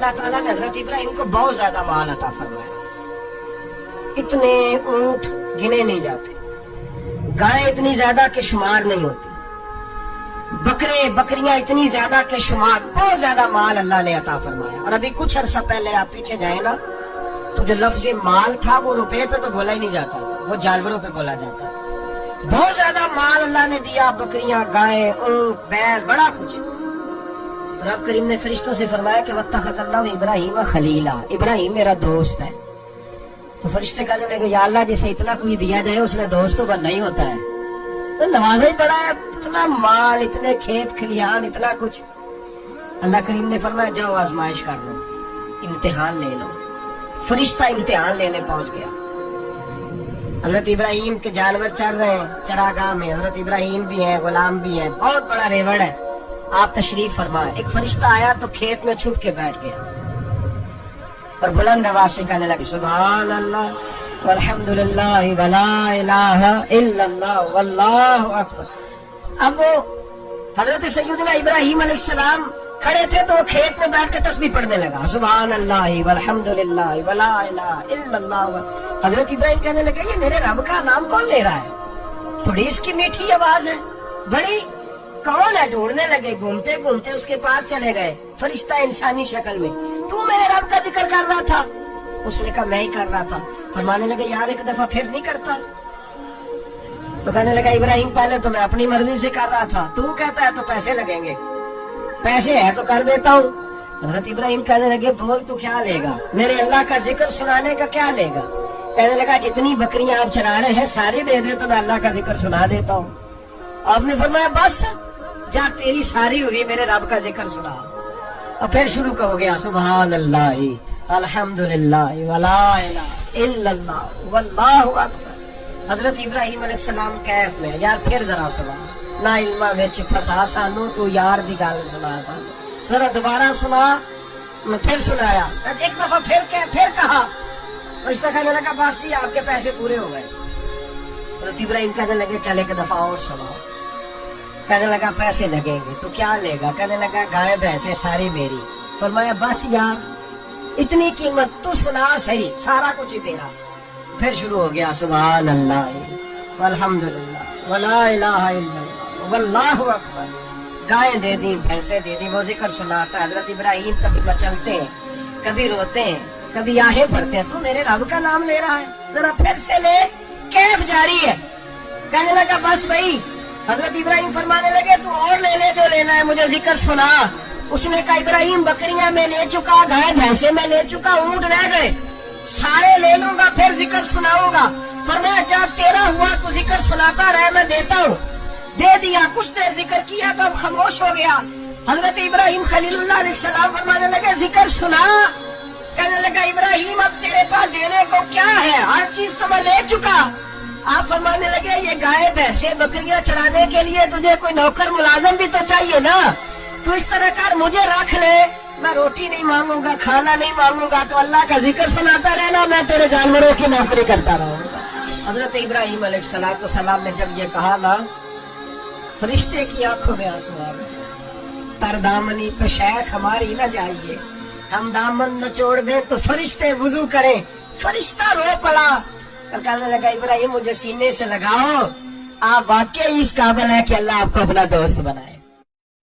अल्लाह ताला ने हजरत इब्राहिम को बहुत ज्यादा माल अता फरमाया। इतने ऊंट गिने नहीं जाते, गायें इतनी ज्यादा के शुमार नहीं होती, बकरे बकरियां इतनी ज्यादा के शुमार, बहुत ज्यादा माल अल्लाह ने अता फरमाया। और अभी कुछ अरसा पहले आप पीछे जाए ना, तो जो लफ्ज़ माल था वो रुपए पे तो बोला ही नहीं जाता था, वो जानवरों पे बोला जाता था। बहुत ज्यादा माल अल्लाह ने दिया, बकरियां, गायें, ऊंट, बैल, बड़ा कुछ। तो रब करीम ने फरिश्तों से फरमाया कि वत्तखज़ल्लाहु इब्राहीम खलीला, इब्राहिम मेरा दोस्त है। तो फरिश्ते कहने लगे या अल्लाह जैसे इतना कुछ दिया जाए उसने दोस्त तो बनना ही होता है, तो नवाजा ही पड़ा है, इतना माल, इतने खेत खलिहान, इतना कुछ। अल्लाह करीम ने फरमाया जाओ आजमाइश कर लो, इम्तिहान ले लो। फरिश्ता इम्तिहान लेने पहुंच गया। हजरत इब्राहिम के जानवर चल रहे हैं चरागाह में, हजरत इब्राहिम भी हैं, गुलाम भी हैं, बहुत बड़ा रेवड़ है। आप तशरीफ फरमाए। एक फरिश्ता आया तो खेत में छुप के बैठ गया और बुलंद आवाज से कहने लगे सुभान अल्लाह वल्हम्दुलिल्लाह वला इलाहा इल्लल्लाह वल्लाहु अकबर। अब वो हजरत सैयदना इब्राहिम अलैहिस्सलाम खड़े थे तो वो खेत में बैठ के तस्बीह पढ़ने लगा, सुभान अल्लाह वल्हम्दुलिल्लाह वला इलाहा इल्लल्लाह। हजरत इब्राहिम कहने लगे ये मेरे रब का नाम कौन ले रहा है, थोड़ी इसकी मीठी आवाज है, बड़ी, कौन है? ढूंढने लगे, घूमते घूमते उसके पास चले गए। फरिश्ता इंसानी शक्ल में, तू मेरे रब का जिक्र कर रहा था? उसने कहा मैं ही कर रहा था। फरमाने लगे यार एक दफा फिर नहीं करता? तो कहने लगा इब्राहिम पहले तो मैं अपनी मर्जी से कर रहा था, तू कहता है तो पैसे लगेंगे, पैसे है तो कर देता हूँ। हजरत इब्राहिम कहने लगे बोल तू क्या लेगा, मेरे अल्लाह का जिक्र सुनाने का क्या लेगा? कहने लगा जितनी बकरियां आप चरा रहे हैं सारी दे दे तो मैं अल्लाह का जिक्र सुना देता हूँ। आपने फरमाया बस जा तेरी सारी हुई, मेरे रब का जिक्र सुना। और फिर शुरू हो गया सुभान अल्लाह अल्हम्दुलिल्लाह वला इलाहा इल्लल्लाह वल्लाहु अकबर। हजरत इब्राहिम अलैहिस्सलाम कैफ में, यार फिर जरा सुना, ना इल्मा विच फसा सानू, तू यार दी गल सुना सानू, जरा दोबारा सुना। मैं फिर सुनाया, एक दफा फिर कहा। रिश्ता कहने लगा बस ही आपके पैसे पूरे हो गए। हजरत इब्राहिम कहने लगे चल एक दफा और सुनाओ। कहने लगा पैसे लगेंगे, तो क्या लेगा? कहने लगा गाय भैंसे सारी मेरी। फरमाया बस यार इतनी कीमत, तू सुना सही, सारा कुछ ही तेरा। फिर शुरू हो गया सुभान अल्लाह वल्हम्दुलिल्लाह वला इलाहा इल्लल्लाह वल्लाहु अकबर। गायें दे दी, भैंसे दे दी, वो जिक्र सुनाता। हजरत इब्राहिम कभी मचलते हैं, कभी रोते हैं, कभी आहें भरते हैं, तू मेरे रब का नाम ले रहा है, जरा फिर से ले। कैफ जारी है। कहने लगा बस भाई। हजरत इब्राहिम फरमाने लगे तू और ले ले जो लेना है, मुझे जिक्र सुना। उसने कहा इब्राहिम बकरियां में ले चुका, गाय भैंसे में ले चुका, ऊंट रह गए, सारे ले लूंगा फिर जिक्र सुनाऊंगा। फरमाया जब तेरा हुआ तो जिक्र सुनाता रहे, मैं देता हूँ। दे दिया, कुछ देर जिक्र किया तो अब खामोश हो गया। हजरत इब्राहिम खलीलुल्लाह अलैहिस्सलाम फरमाने लगे जिक्र सुना। कहने लगा इब्राहिम अब तेरे पास देने को क्या है, हर चीज तो मैं ले चुका। आप फरमाने लगे ये गाय भैंसे बकरियां चराने के लिए तुझे कोई नौकर मुलाजिम भी तो चाहिए ना, तू इस तरह कर मुझे रख ले, मैं रोटी नहीं मांगूंगा, खाना नहीं मांगूंगा, तो अल्लाह का जिक्र सुनाता रहना, मैं तेरे जानवरों की नौकरी करता रहूंगा। हजरत इब्राहिम अलैहिस्सलाम ने जब ये कहा ना, फरिश्ते की आंखों में आंसू आ गए। तरदामनी पे शेख हमारी न जाइए, हम दामन न छोड़ दे तो फरिश्ते वुजू करें। फरिश्ता रो पड़ा, कहने लगा इब्राहिम मुझे सीने से लगाओ, आप वाकई इस काबिल है कि अल्लाह आपको अपना दोस्त बनाए।